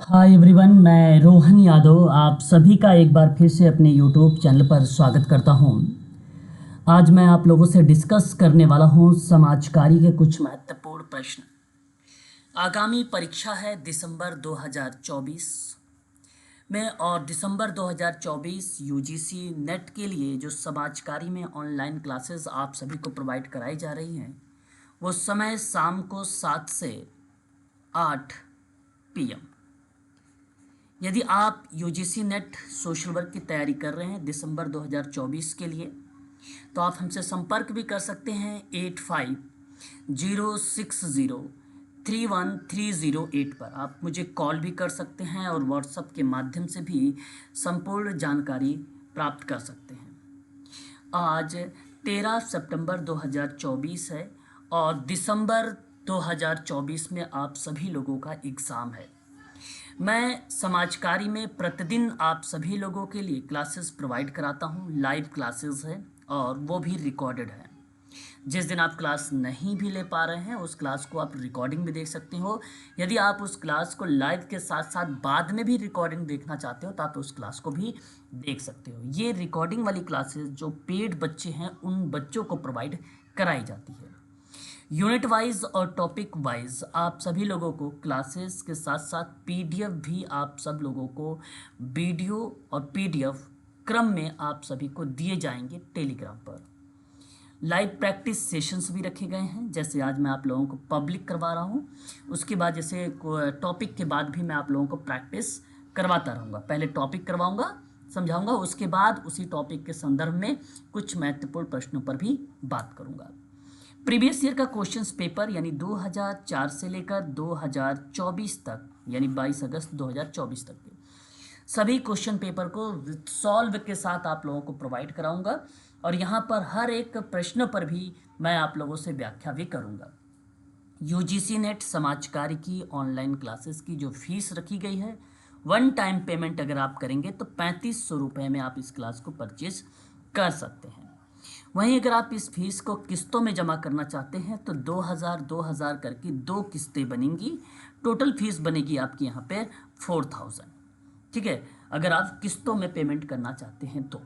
Hi everyone, मैं रोहन यादव आप सभी का एक बार फिर से अपने यूट्यूब चैनल पर स्वागत करता हूं। आज मैं आप लोगों से डिस्कस करने वाला हूं समाजकारी के कुछ महत्वपूर्ण प्रश्न। आगामी परीक्षा है दिसंबर 2024 में, और दिसंबर 2024 यूजीसी नेट के लिए जो समाजकारी में ऑनलाइन क्लासेस आप सभी को प्रोवाइड कराई जा रही हैं, वो समय शाम को 7 से 8 PM। यदि आप यूजीसी नेट सोशल वर्क की तैयारी कर रहे हैं दिसंबर 2024 के लिए, तो आप हमसे संपर्क भी कर सकते हैं 8506031308 पर। आप मुझे कॉल भी कर सकते हैं और व्हाट्सएप के माध्यम से भी संपूर्ण जानकारी प्राप्त कर सकते हैं। आज 13 सितंबर 2024 है और दिसंबर 2024 में आप सभी लोगों का एग्ज़ाम है। मैं समाजकारी में प्रतिदिन आप सभी लोगों के लिए क्लासेस प्रोवाइड कराता हूँ। लाइव क्लासेस है और वो भी रिकॉर्डेड है। जिस दिन आप क्लास नहीं भी ले पा रहे हैं, उस क्लास को आप रिकॉर्डिंग भी देख सकते हो। यदि आप उस क्लास को लाइव के साथ साथ बाद में भी रिकॉर्डिंग देखना चाहते हो, तो आप उस क्लास को भी देख सकते हो। ये रिकॉर्डिंग वाली क्लासेस जो पेड बच्चे हैं, उन बच्चों को प्रोवाइड कराई जाती है। यूनिट वाइज और टॉपिक वाइज आप सभी लोगों को क्लासेस के साथ साथ पीडीएफ भी आप सब लोगों को वीडियो और पीडीएफ क्रम में आप सभी को दिए जाएंगे टेलीग्राम पर। लाइव प्रैक्टिस सेशंस भी रखे गए हैं, जैसे आज मैं आप लोगों को पब्लिक करवा रहा हूँ, उसके बाद जैसे टॉपिक के बाद भी मैं आप लोगों को प्रैक्टिस करवाता रहूँगा। पहले टॉपिक करवाऊँगा, समझाऊँगा, उसके बाद उसी टॉपिक के संदर्भ में कुछ महत्वपूर्ण प्रश्नों पर भी बात करूँगा। प्रीवियस ईयर का क्वेश्चंस पेपर यानी 2004 से लेकर 2024 तक, यानी 22 अगस्त 2024 तक के सभी क्वेश्चन पेपर को सॉल्व के साथ आप लोगों को प्रोवाइड कराऊंगा, और यहाँ पर हर एक प्रश्न पर भी मैं आप लोगों से व्याख्या भी करूंगा। यूजीसी नेट समाजकारी की ऑनलाइन क्लासेस की जो फीस रखी गई है, वन टाइम पेमेंट अगर आप करेंगे तो 3500 रुपये में आप इस क्लास को परचेज कर सकते हैं। वहीं अगर आप इस फीस को किस्तों में जमा करना चाहते हैं तो 2000 करके 2 किस्तें बनेंगी। टोटल फीस बनेगी आपकी यहाँ पे 4000। ठीक है, अगर आप किस्तों में पेमेंट करना चाहते हैं तो।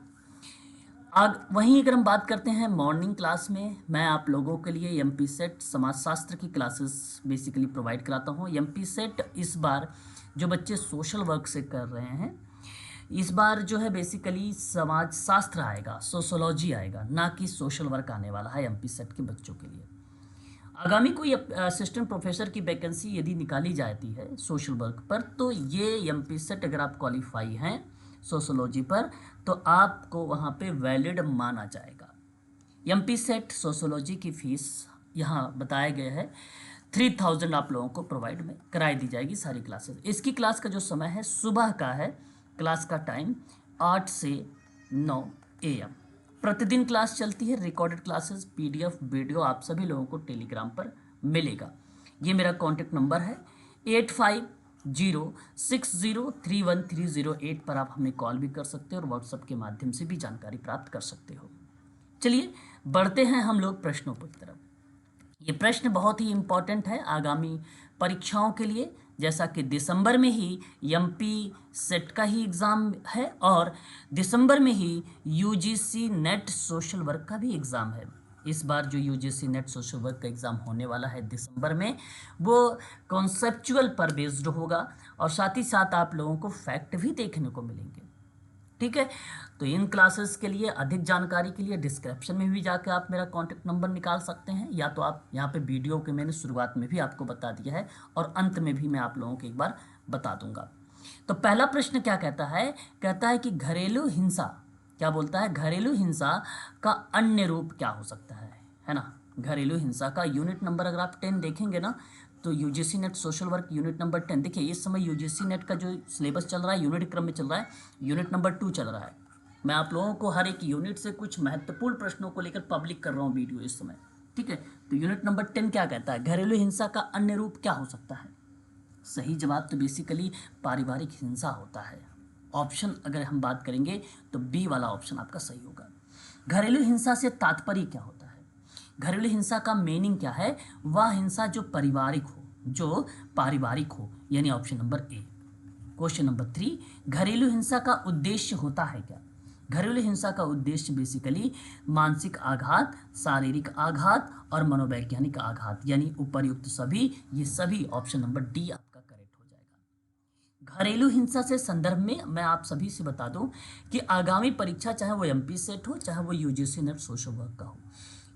वहीं अगर हम बात करते हैं मॉर्निंग क्लास में, मैं आप लोगों के लिए एमपी सेट समाजशास्त्र की क्लासेस बेसिकली प्रोवाइड कराता हूँ। एमपी सेट इस बार जो बच्चे सोशल वर्क से कर रहे हैं, इस बार जो है बेसिकली समाज शास्त्र आएगा, सोशोलॉजी आएगा, ना कि सोशल वर्क आने वाला है एमपी सेट के बच्चों के लिए। आगामी कोई असिस्टेंट प्रोफेसर की वैकेंसी यदि निकाली जाती है सोशल वर्क पर, तो ये एमपी सेट अगर आप क्वालिफाई हैं सोशोलॉजी पर, तो आपको वहाँ पे वैलिड माना जाएगा। एमपी सेट सोशोलॉजी की फीस यहाँ बताया गया है 3000 आप लोगों को प्रोवाइड में कराई दी जाएगी सारी क्लासेस। इसकी क्लास का जो समय है सुबह का है, क्लास का टाइम 8 से 9 AM। प्रतिदिन क्लास चलती है। रिकॉर्डेड क्लासेस पीडीएफ वीडियो आप सभी लोगों को टेलीग्राम पर मिलेगा। ये मेरा कॉन्टेक्ट नंबर है 8506031308 पर आप हमें कॉल भी कर सकते हो और व्हाट्सएप के माध्यम से भी जानकारी प्राप्त कर सकते हो। चलिए बढ़ते हैं हम लोग प्रश्नों की तरफ। ये प्रश्न बहुत ही इम्पोर्टेंट है आगामी परीक्षाओं के लिए, जैसा कि दिसंबर में ही एमपी सेट का ही एग्ज़ाम है और दिसंबर में ही यूजीसी नेट सोशल वर्क का भी एग्ज़ाम है। इस बार जो यूजीसी नेट सोशल वर्क का एग्ज़ाम होने वाला है दिसंबर में, वो कॉन्सेप्चुअल पर बेस्ड होगा और साथ ही साथ आप लोगों को फैक्ट भी देखने को मिलेंगे। ठीक है, तो इन क्लासेस के लिए अधिक जानकारी के लिए डिस्क्रिप्शन में भी जाकर आप मेरा कॉन्टैक्ट नंबर निकाल सकते हैं, या तो आप यहाँ पे वीडियो के मैंने शुरुआत में भी आपको बता दिया है और अंत में भी मैं आप लोगों को एक बार बता दूंगा। तो पहला प्रश्न क्या कहता है? कहता है कि घरेलू हिंसा, क्या बोलता है? घरेलू हिंसा का अन्य रूप क्या हो सकता है ना। घरेलू हिंसा का यूनिट नंबर अगर आप 10 देखेंगे ना, तो UGC net social work unit number 10। देखिए इस समय यूजीसी नेट का जो सिलेबस चल रहा है यूनिट क्रम में चल रहा है, यूनिट नंबर 2 चल रहा है। मैं आप लोगों को हर एक यूनिट से कुछ महत्वपूर्ण प्रश्नों को लेकर पब्लिक कर रहा हूँ वीडियो इस समय। ठीक है, तो यूनिट नंबर 10 क्या कहता है? घरेलू हिंसा का अन्य रूप क्या हो सकता है? सही जवाब तो बेसिकली पारिवारिक हिंसा होता है। ऑप्शन अगर हम बात करेंगे तो बी वाला ऑप्शन आपका सही होगा। घरेलू हिंसा से तात्पर्य क्या होता है? घरेलू हिंसा का मीनिंग क्या है? वह हिंसा जो पारिवारिक हो, यानी option number A. Question number 3, घरेलू हिंसा का उद्देश्य होता है क्या? घरेलू हिंसा का उद्देश्य बेसिकली मानसिक आघात, शारीरिक आघात और मनोवैज्ञानिक आघात, यानी उपर्युक्त सभी, ये सभी ऑप्शन नंबर डी आपका करेक्ट हो जाएगा। घरेलू हिंसा से संदर्भ में मैं आप सभी से बता दूं कि आगामी परीक्षा चाहे वो एमपी सेट हो चाहे वो यूजीसी नेट सोशल वर्क का हो,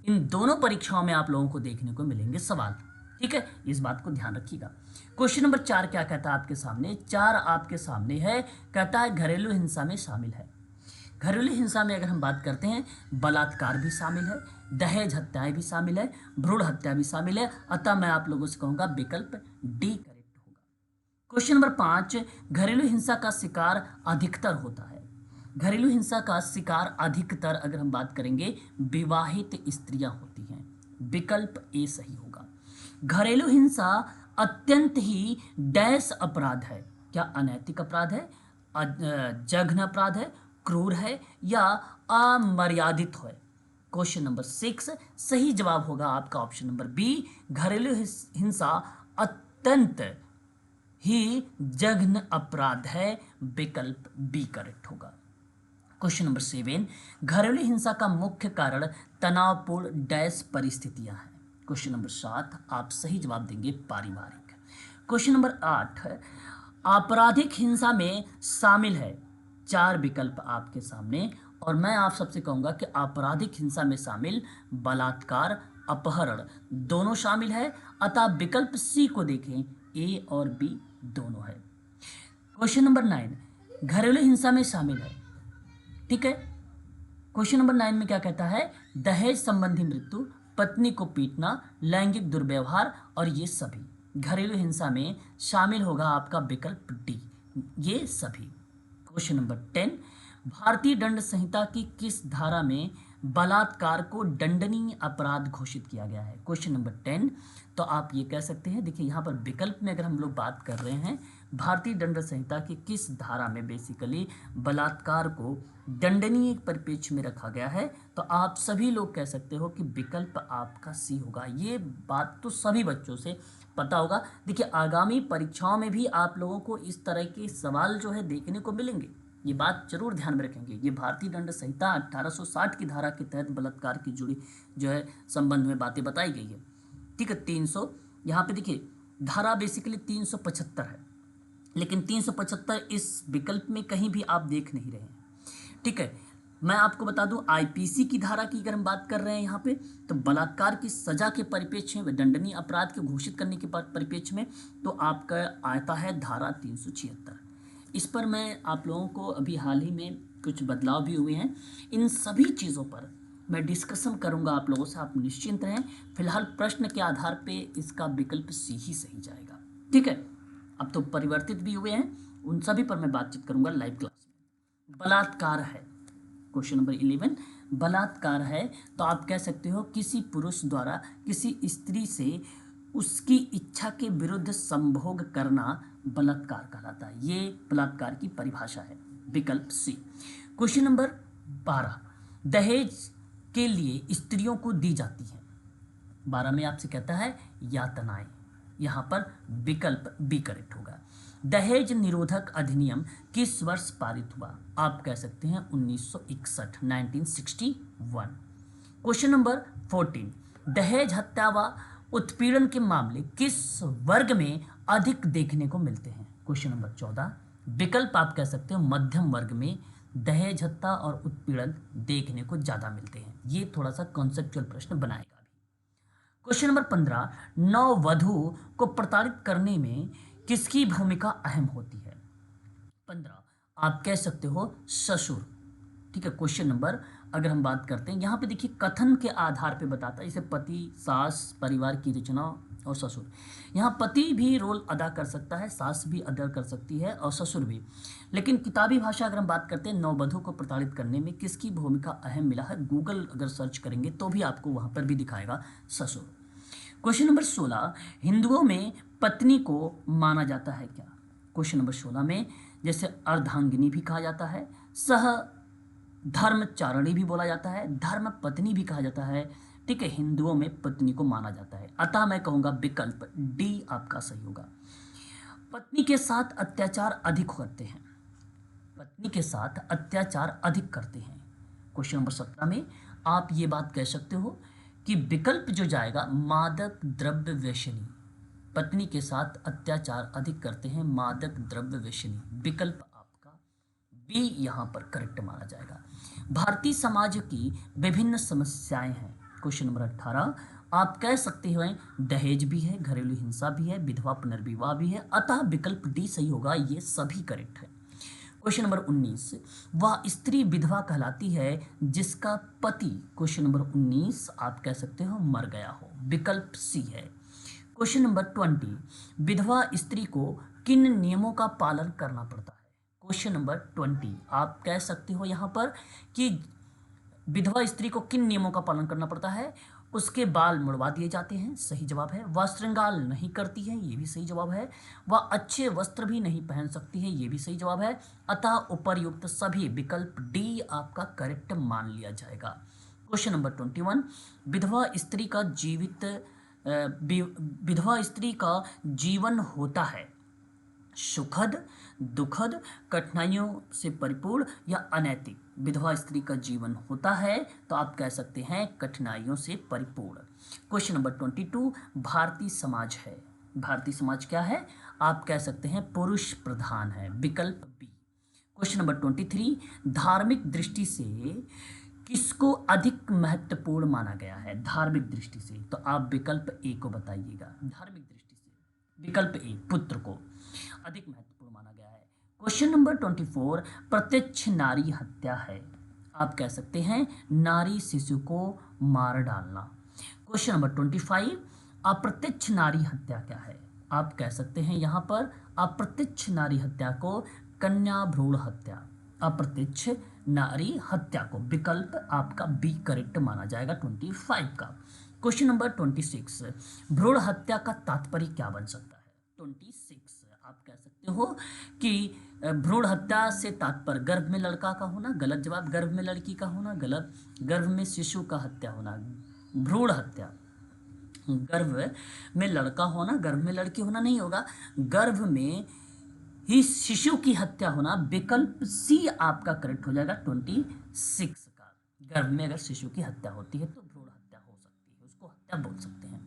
इन दोनों परीक्षाओं में आप लोगों को देखने को मिलेंगे सवाल। ठीक है, इस बात को ध्यान रखिएगा। क्वेश्चन नंबर 4 क्या कहता है आपके सामने? 4 आपके सामने है, कहता है घरेलू हिंसा में शामिल है। घरेलू हिंसा में अगर हम बात करते हैं, बलात्कार भी शामिल है, दहेज हत्याएं भी शामिल है, भ्रूण हत्या भी शामिल है, अतः मैं आप लोगों से कहूंगा विकल्प डी करेक्ट होगा। क्वेश्चन नंबर 5, घरेलू हिंसा का शिकार अधिकतर होता है। घरेलू हिंसा का शिकार अधिकतर अगर हम बात करेंगे विवाहित स्त्रियां होती हैं, विकल्प ए सही होगा। घरेलू हिंसा अत्यंत ही डैश अपराध है, क्या अनैतिक अपराध है, जघन्य अपराध है, क्रूर है या अमर्यादित है? क्वेश्चन नंबर 6 सही जवाब होगा आपका ऑप्शन नंबर बी, घरेलू हिंसा अत्यंत ही जघन्य अपराध है, विकल्प बी करेक्ट होगा। क्वेश्चन नंबर 7, घरेलू हिंसा का मुख्य कारण तनावपूर्ण डैश परिस्थितियां हैं। क्वेश्चन नंबर 7 आप सही जवाब देंगे पारिवारिक। क्वेश्चन नंबर 8, आपराधिक हिंसा में शामिल है। 4 विकल्प आपके सामने, और मैं आप सबसे कहूंगा कि आपराधिक हिंसा में शामिल बलात्कार, अपहरण दोनों शामिल है, अतः विकल्प सी को देखें, ए और बी दोनों है। क्वेश्चन नंबर 9, घरेलू हिंसा में शामिल है। ठीक है, क्वेश्चन नंबर 9 में क्या कहता है? दहेज संबंधी मृत्यु, पत्नी को पीटना, लैंगिक दुर्व्यवहार और ये सभी घरेलू हिंसा में शामिल होगा आपका विकल्प डी, ये सभी। क्वेश्चन नंबर 10, भारतीय दंड संहिता की किस धारा में बलात्कार को दंडनीय अपराध घोषित किया गया है? क्वेश्चन नंबर 10, तो आप ये कह सकते हैं, देखिए यहाँ पर विकल्प में अगर हम लोग बात कर रहे हैं भारतीय दंड संहिता की किस धारा में बेसिकली बलात्कार को दंडनीय परिप्रेक्ष्य में रखा गया है, तो आप सभी लोग कह सकते हो कि विकल्प आपका सी होगा। ये बात तो सभी बच्चों से पता होगा। देखिए आगामी परीक्षाओं में भी आप लोगों को इस तरह के सवाल जो है देखने को मिलेंगे, ये बात जरूर ध्यान में रखेंगे। ये भारतीय दंड संहिता 1860 की धारा के तहत बलात्कार की जुड़ी जो है संबंध में बातें बताई गई है। ठीक है, 300 यहाँ पे देखिए धारा बेसिकली 375 है, लेकिन 375 इस विकल्प में कहीं भी आप देख नहीं रहे हैं। ठीक है, मैं आपको बता दूं आईपीसी की धारा की अगर हम बात कर रहे हैं यहाँ पे, तो बलात्कार की सजा के परिप्रेक्ष्य में, दंडनीय अपराध को घोषित करने के परिप्रेक्ष्य में, तो आपका आता है धारा 376। इस पर मैं आप लोगों को अभी हाल ही में कुछ बदलाव भी हुए हैं, इन सभी चीज़ों पर मैं डिस्कशन करूंगा आप लोगों से, आप निश्चिंत रहें। फिलहाल प्रश्न के आधार पे इसका विकल्प सी ही सही जाएगा। ठीक है, अब तो परिवर्तित भी हुए हैं, उन सभी पर मैं बातचीत करूंगा लाइव क्लास में। बलात्कार है, क्वेश्चन नंबर 11 बलात्कार है, तो आप कह सकते हो किसी पुरुष द्वारा किसी स्त्री से उसकी इच्छा के विरुद्ध संभोग करना बलात्कार कहलाता है। ये बलात्कार की परिभाषा है, विकल्प सी। क्वेश्चन नंबर 12, दहेज के लिए स्त्रियों को दी जाती है। 12 में आपसे कहता है यातनाएं, यहाँ पर विकल्प बी करेक्ट होगा। दहेज निरोधक अधिनियम किस वर्ष पारित हुआ? आप कह सकते हैं 1961, 1961। क्वेश्चन नंबर 14, दहेज हत्या व उत्पीड़न के मामले किस वर्ग में अधिक देखने को मिलते हैं? क्वेश्चन नंबर 14, विकल्प आप कह सकते हो मध्यम वर्ग में दहेज हत्या और उत्पीड़न देखने को ज्यादा मिलते हैं। ये थोड़ा सा कॉन्सेप्चुअल प्रश्न बनाएगा। क्वेश्चन नंबर 15, नववधू को प्रताड़ित करने में किसकी भूमिका अहम होती है? 15 आप कह सकते हो ससुर। ठीक है, क्वेश्चन नंबर अगर हम बात करते हैं यहाँ पे देखिए कथन के आधार पे बताता है, जैसे पति, सास, परिवार की रचना और ससुर। यहाँ पति भी रोल अदा कर सकता है, सास भी अदा कर सकती है और ससुर भी, लेकिन किताबी भाषा अगर हम बात करते हैं नववधू को प्रताड़ित करने में किसकी भूमिका अहम मिला है, गूगल अगर सर्च करेंगे तो भी आपको वहाँ पर भी दिखाएगा ससुर। क्वेश्चन नंबर 16, हिंदुओं में पत्नी को माना जाता है क्या? क्वेश्चन नंबर 16 में जैसे अर्धांगिनी भी कहा जाता है, सह धर्मचारिणी भी बोला जाता है, धर्म पत्नी भी कहा जाता है। ठीक है, हिंदुओं में पत्नी को माना जाता है, अतः मैं कहूँगा विकल्प डी आपका सही होगा। पत्नी के साथ अत्याचार अधिक करते हैं, पत्नी के साथ अत्याचार अधिक करते हैं। क्वेश्चन नंबर 17 में आप ये बात कह सकते हो कि विकल्प जो जाएगा मादक द्रव्य व्यसनी, पत्नी के साथ अत्याचार अधिक करते हैं मादक द्रव्य व्यसनी, विकल्प आपका बी यहाँ पर करेक्ट माना जाएगा। भारतीय समाज की विभिन्न समस्याएं हैं। क्वेश्चन नंबर 18 आप कह सकते हैं दहेज भी है, घरेलू हिंसा भी है, विधवा पुनर्विवाह भी है, अतः विकल्प डी सही होगा, ये सभी करेक्ट है। क्वेश्चन नंबर 19 वह स्त्री विधवा कहलाती है जिसका पति, क्वेश्चन नंबर 19 आप कह सकते हो मर गया हो, विकल्प सी है। क्वेश्चन नंबर 20 विधवा स्त्री को किन नियमों का पालन करना पड़ता है। क्वेश्चन नंबर 20 आप कह सकते हो यहाँ पर कि विधवा स्त्री को किन नियमों का पालन करना पड़ता है। उसके बाल मुड़वा दिए जाते हैं, सही जवाब है। वह श्रृंगार नहीं करती है, ये भी सही जवाब है। वह अच्छे वस्त्र भी नहीं पहन सकती है, ये भी सही जवाब है। अतः उपर्युक्त सभी विकल्प डी आपका करेक्ट मान लिया जाएगा। क्वेश्चन नंबर 21 विधवा स्त्री का विधवा स्त्री का जीवन होता है सुखद, दुखद, कठिनाइयों से परिपूर्ण या अनैतिक। विधवा स्त्री का जीवन होता है तो आप कह सकते हैं कठिनाइयों से परिपूर्ण। क्वेश्चन नंबर 22 भारतीय समाज है, भारतीय समाज क्या है, आप कह सकते हैं पुरुष प्रधान है, विकल्प बी। क्वेश्चन नंबर 23 धार्मिक दृष्टि से किसको अधिक महत्वपूर्ण माना गया है, धार्मिक दृष्टि से, तो आप विकल्प ए को बताइएगा। धार्मिक दृष्टि से विकल्प ए पुत्र को अधिक महत्वपूर्ण माना गया है। क्वेश्चन नंबर 24 प्रत्यक्ष नारी हत्या है, आप कह सकते हैं नारी शिशु को मार डालना। क्वेश्चन नंबर 25 अप्रत्यक्ष नारी हत्या क्या है, आप कह सकते हैं यहाँ पर अप्रत्यक्ष नारी हत्या को कन्या भ्रूण हत्या, अप्रत्यक्ष नारी हत्या को, विकल्प आपका बी करेक्ट माना जाएगा 25 का। क्वेश्चन नंबर 26 भ्रूण हत्या का तात्पर्य क्या बन सकता है। 26 आप कह सकते हो कि भ्रूण हत्या से तात्पर्य गर्भ में लड़का का होना, गलत जवाब। गर्भ में लड़की का होना, गलत। गर्भ में शिशु का हत्या होना, भ्रूण हत्या। गर्भ में लड़का होना, गर्भ में लड़की होना नहीं होगा, गर्भ में ही शिशु की हत्या होना, विकल्प सी आपका करेक्ट हो जाएगा 26 का। गर्भ में अगर शिशु की हत्या होती है तो भ्रूण हत्या हो सकती है, उसको हत्या बोल सकते हैं।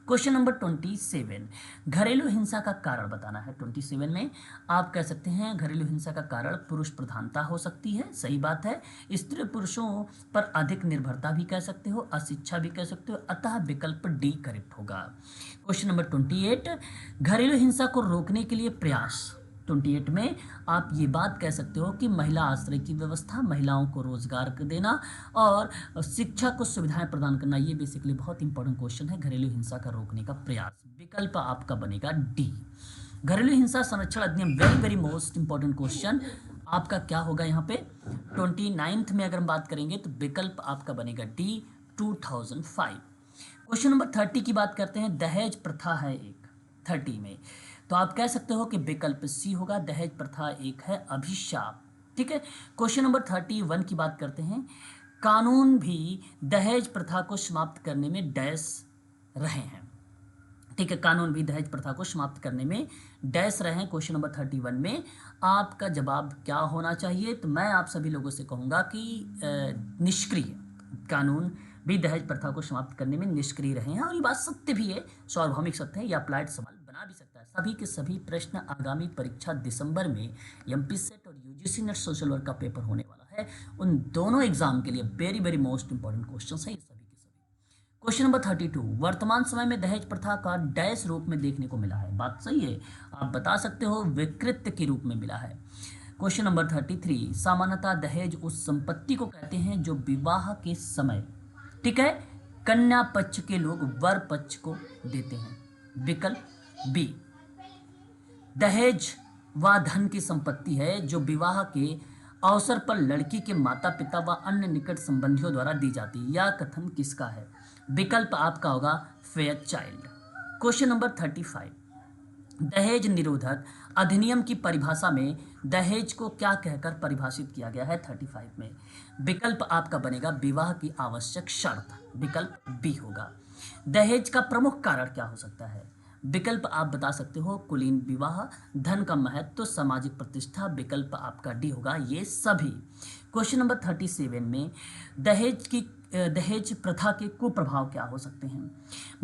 क्वेश्चन नंबर 27 घरेलू हिंसा का कारण बताना है। 27 में आप कह सकते हैं घरेलू हिंसा का कारण पुरुष प्रधानता हो सकती है, सही बात है। स्त्री पुरुषों पर अधिक निर्भरता भी कह सकते हो, अशिक्षा भी कह सकते हो, अतः विकल्प डी करेक्ट होगा। क्वेश्चन नंबर 28 घरेलू हिंसा को रोकने के लिए प्रयास। 28 में आप ये बात कह सकते हो कि महिला आश्रय की व्यवस्था, महिलाओं को रोजगार देना और शिक्षा को सुविधाएं प्रदान करना, ये बेसिकली बहुत इंपॉर्टेंट क्वेश्चन है। घरेलू हिंसा का रोकने का प्रयास, विकल्प आपका बनेगा डी। घरेलू हिंसा संरक्षण अधिनियम very very most important question आपका क्या होगा यहाँ पे 29th में अगर हम बात करेंगे तो विकल्प आपका बनेगा डी 2005। क्वेश्चन नंबर 30 की बात करते हैं, दहेज प्रथा है एक 30 में, तो आप कह सकते हो कि विकल्प सी होगा, दहेज प्रथा एक है अभिशाप। ठीक है। क्वेश्चन नंबर 31 की बात करते हैं, कानून भी दहेज प्रथा को समाप्त करने में डैश रहे हैं। ठीक है, कानून भी दहेज प्रथा को समाप्त करने में डैश रहे हैं। क्वेश्चन नंबर 31 में आपका जवाब क्या होना चाहिए, तो मैं आप सभी लोगों से कहूँगा कि निष्क्रिय, कानून भी दहेज प्रथा को समाप्त करने में निष्क्रिय रहे हैं। और ये बात सत्य भी है, सार्वभौमिक सत्य है, या अप्लाइड सवाल बना भी सकता है। सभी के सभी प्रश्न आगामी परीक्षा दिसंबर में एमपी सेट और यूजीसी नेट सोशल वर्क का पेपर होने वाला है, उन दोनों एग्जाम के लिए very very most important question है ये सभी के सभी। क्वेश्चन नंबर 32 वर्तमान समय में दहेज प्रथा का डैश रूप में देखने को मिला है, बात सही है, आप बता सकते हो विकृत के रूप में मिला है। क्वेश्चन नंबर 33 सामान्यतः दहेज उस संपत्ति को कहते हैं जो विवाह के समय, ठीक है, कन्या पक्ष के लोग वर पक्ष को देते हैं, विकल्प बी। दहेज वह धन की संपत्ति है जो विवाह के अवसर पर लड़की के माता पिता व अन्य निकट संबंधियों द्वारा दी जाती है। यह कथन किसका है, विकल्प आपका होगा फेयर चाइल्ड। क्वेश्चन नंबर 35 दहेज निरोधक अधिनियम की परिभाषा में दहेज को क्या कहकर परिभाषित किया गया है 35 में, विकल्प आपका बनेगा विवाह की आवश्यक शर्त, विकल्प बी होगा। दहेज का प्रमुख कारण क्या हो सकता है, विकल्प आप बता सकते हो कुलीन विवाह, धन का महत्व, सामाजिक प्रतिष्ठा। विकल्प आपका डी होगा ये सभी। क्वेश्चन नंबर 37 में दहेज प्रथा के कुप्रभाव क्या हो सकते हैं?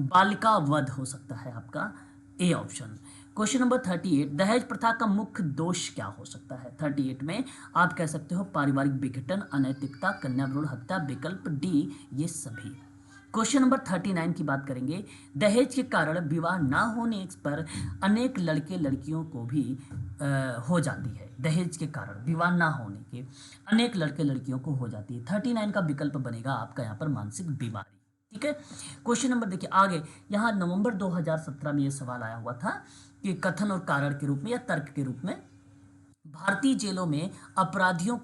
बालिका वध हो सकता है आपका ए ऑप्शन। क्वेश्चन नंबर 38, दहेज प्रथा का मुख्य दोष क्या हो सकता है? 38 में आप कह सकते हो पारिवारिक विघटन, अनैतिकता, कन्या भ्रूण हत्या। विकल्प डी ये सभी। क्वेश्चन नंबर 39 की बात करेंगे, दहेज के कारण विवाह ना होने पर अनेक लड़के लड़कियों को भी हो जाती है। दहेज के कारण विवाह ना होने के अनेक लड़के लड़कियों को हो जाती है। 39 का विकल्प बनेगा आपका यहाँ पर मानसिक बीमारी। ठीक है, क्वेश्चन नंबर देखिए आगे। यहाँ नवंबर 2017 में ये सवाल आया हुआ था कि कथन और कारण के रूप में या तर्क के रूप में भारतीय जेलों में अपराधियों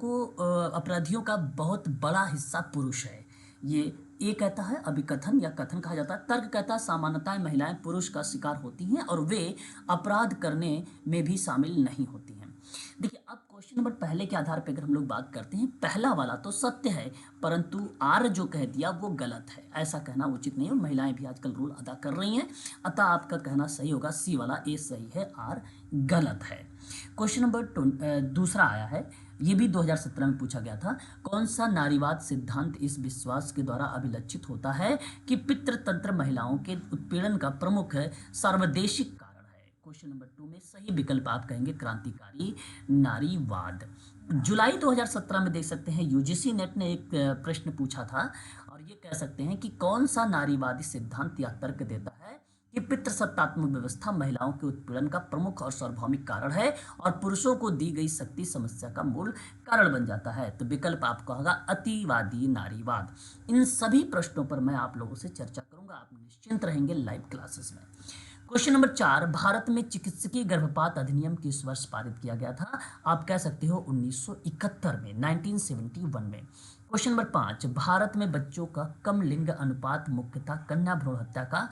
का बहुत बड़ा हिस्सा पुरुष है। ये कहता है अभिकथन या कथन कहा जाता है। तर्क कहता है सामान्यतः महिलाएं पुरुष का शिकार होती हैं और वे अपराध करने में भी शामिल नहीं होती हैं। देखिए अब क्वेश्चन नंबर पहले के आधार पर अगर हम लोग बात करते हैं, पहला वाला तो सत्य है, परंतु आर जो कह दिया वो गलत है। ऐसा कहना उचित नहीं है, महिलाएं भी आजकल रोल अदा कर रही हैं, अतः आपका कहना सही होगा सी वाला, ए सही है, आर गलत है। क्वेश्चन नंबर दूसरा आया है, ये भी 2017 में पूछा गया था। कौन सा नारीवाद सिद्धांत इस विश्वास के द्वारा अभिलक्षित होता है कि पितृतंत्र महिलाओं के उत्पीड़न का प्रमुख सर्वदेशिक कारण है? क्वेश्चन नंबर 2 में सही विकल्प आप कहेंगे क्रांतिकारी नारीवाद। जुलाई 2017 में देख सकते हैं यूजीसी नेट ने एक प्रश्न पूछा था और ये कह सकते हैं कि कौन सा नारीवादी सिद्धांत या तर्क देता है कि पितृसत्तात्मक व्यवस्था महिलाओं के उत्पीड़न का प्रमुख और सार्वभौमिक कारण है और पुरुषों को दी गई शक्ति समस्या का मूल कारण बन जाता है? तो विकल्प आपका होगा अतिवादी नारीवाद। इन सभी प्रश्नों पर मैं आप लोगों से चर्चा करूंगा, आप निश्चिंत रहेंगे लाइव क्लासेस में। क्वेश्चन नंबर 4, भारत में चिकित्सकीय गर्भपात अधिनियम किस वर्ष पारित किया गया था? आप कह सकते हो 1971 में, 1971 में। क्वेश्चन नंबर 5, भारत में बच्चों का कम लिंग अनुपात मुख्यतः कन्या भ्रूण हत्या का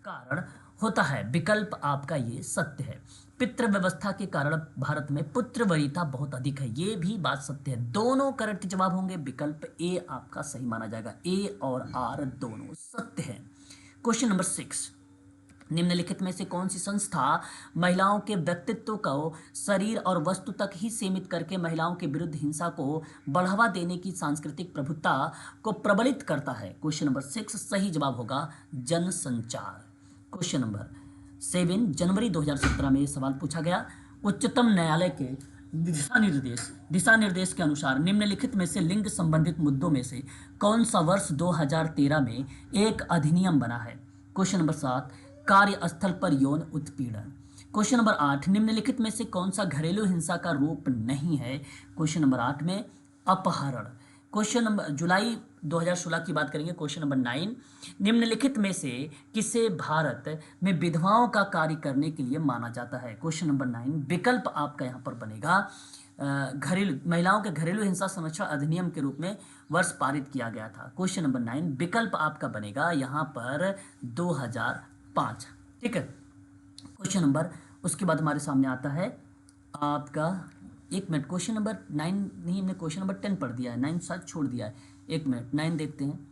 कारण होता है। विकल्प आपका ये सत्य है। पितृ व्यवस्था के कारण भारत में पुत्र वरीयता बहुत अधिक है, ये भी बात सत्य है। दोनों करेक्ट जवाब होंगे, विकल्प ए आपका सही माना जाएगा। ए और आर दोनों सत्य है। क्वेश्चन नंबर 6, निम्नलिखित में से कौन सी संस्था महिलाओं के व्यक्तित्व को शरीर और वस्तु तक ही सीमित करके महिलाओं के विरुद्ध हिंसा को बढ़ावा देने की सांस्कृतिक प्रभुत्ता को प्रबलित करता है? क्वेश्चन नंबर 6 सही जवाब होगा जनसंचार। क्वेश्चन नंबर 7, जनवरी 2017 में यह सवाल पूछा गया, उच्चतम न्यायालय के दिशा निर्देश के अनुसार निम्नलिखित में से लिंग संबंधित मुद्दों में से कौन सा वर्ष 2013 में एक अधिनियम बना है? क्वेश्चन नंबर 7, कार्यस्थल पर यौन उत्पीड़न। क्वेश्चन नंबर 8, निम्नलिखित में से कौन सा घरेलू हिंसा का रूप नहीं है? क्वेश्चन नंबर 8 में अपहरण। क्वेश्चन नंबर जुलाई 2016 की बात करेंगे। क्वेश्चन नंबर 9, निम्नलिखित में से किसे भारत में विधवाओं का कार्य करने के लिए माना जाता है? क्वेश्चन नंबर 9 विकल्प आपका यहाँ पर बनेगा घरेलू महिलाओं के घरेलू हिंसा संरक्षण अधिनियम के रूप में वर्ष पारित किया गया था। क्वेश्चन नंबर 9 विकल्प आपका बनेगा यहाँ पर 2005। ठीक है, क्वेश्चन नंबर उसके बाद हमारे सामने आता है आपका, एक मिनट, क्वेश्चन नंबर 9 नहीं, हमने क्वेश्चन नंबर 10 पढ़ दिया है, 9 शायद छोड़ दिया है। एक मिनट, 9 देखते हैं।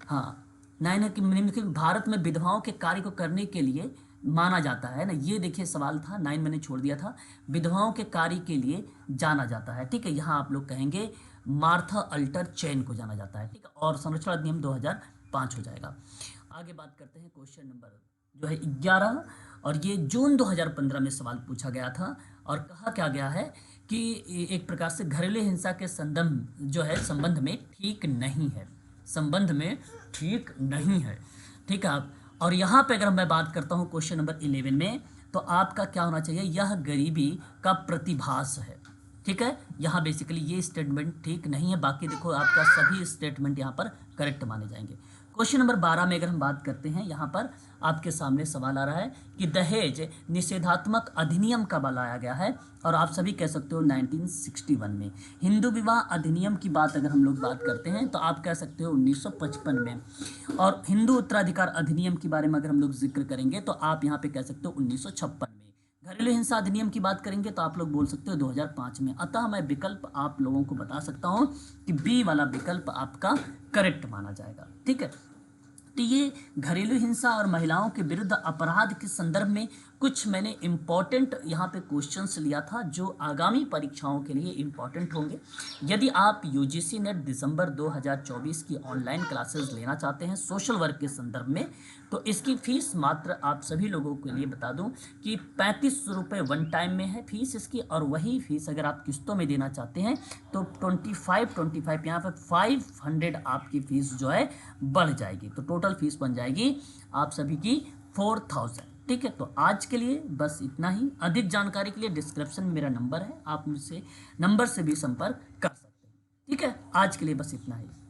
हाँ, 9 है कि भारत में विधवाओं के कार्य को करने के लिए माना जाता है ना, ये देखिए सवाल था, 9 मैंने छोड़ दिया था, विधवाओं के कार्य के लिए जाना जाता है। ठीक है, यहाँ आप लोग कहेंगे मार्था अल्टर चैन को जाना जाता है। ठीक है, और संरक्षण अधिनियम 2005 हो जाएगा। आगे बात करते हैं क्वेश्चन नंबर जो है 11, और ये जून 2015 में सवाल पूछा गया था और कहा क्या गया है कि एक प्रकार से घरेलू हिंसा के संबंध में ठीक नहीं है, संबंध में ठीक नहीं है। ठीक है, आप और यहाँ पे अगर मैं बात करता हूँ क्वेश्चन नंबर 11 में, तो आपका क्या होना चाहिए, यह गरीबी का प्रतिभास है। ठीक है, यहाँ बेसिकली ये स्टेटमेंट ठीक नहीं है, बाकी देखो आपका सभी स्टेटमेंट यहाँ पर करेक्ट माने जाएंगे। क्वेश्चन नंबर 12 में अगर हम बात करते हैं, यहाँ पर आपके सामने सवाल आ रहा है कि दहेज निषेधात्मक अधिनियम कब लाया गया है, और आप सभी कह सकते हो 1961 में। हिंदू विवाह अधिनियम की बात अगर हम लोग बात करते हैं तो आप कह सकते हो 1955 में, और हिंदू उत्तराधिकार अधिनियम के बारे में अगर हम लोग जिक्र करेंगे तो आप यहाँ पे कह सकते हो 1956 में। घरेलू हिंसा अधिनियम की बात करेंगे तो आप लोग बोल सकते हो 2005 में। अतः मैं विकल्प आप लोगों को बता सकता हूँ कि बी वाला विकल्प आपका करेक्ट माना जाएगा। ठीक है, ये घरेलू हिंसा और महिलाओं के विरुद्ध अपराध के संदर्भ में कुछ मैंने इम्पॉर्टेंट यहाँ पे क्वेश्चंस लिया था जो आगामी परीक्षाओं के लिए इम्पॉर्टेंट होंगे। यदि आप यूजीसी नेट दिसंबर 2024 की ऑनलाइन क्लासेस लेना चाहते हैं सोशल वर्क के संदर्भ में, तो इसकी फ़ीस मात्र आप सभी लोगों के लिए बता दूं कि 35 रुपये वन टाइम में है फीस इसकी, और वही फीस अगर आप किस्तों में देना चाहते हैं तो 25 यहाँ पर 500 आपकी फ़ीस जो है बढ़ जाएगी, तो टोटल फीस बन जाएगी आप सभी की 4000। ठीक है, तो आज के लिए बस इतना ही। अधिक जानकारी के लिए डिस्क्रिप्शन में मेरा नंबर है, आप मुझसे नंबर से भी संपर्क कर सकते हैं। ठीक है, आज के लिए बस इतना ही।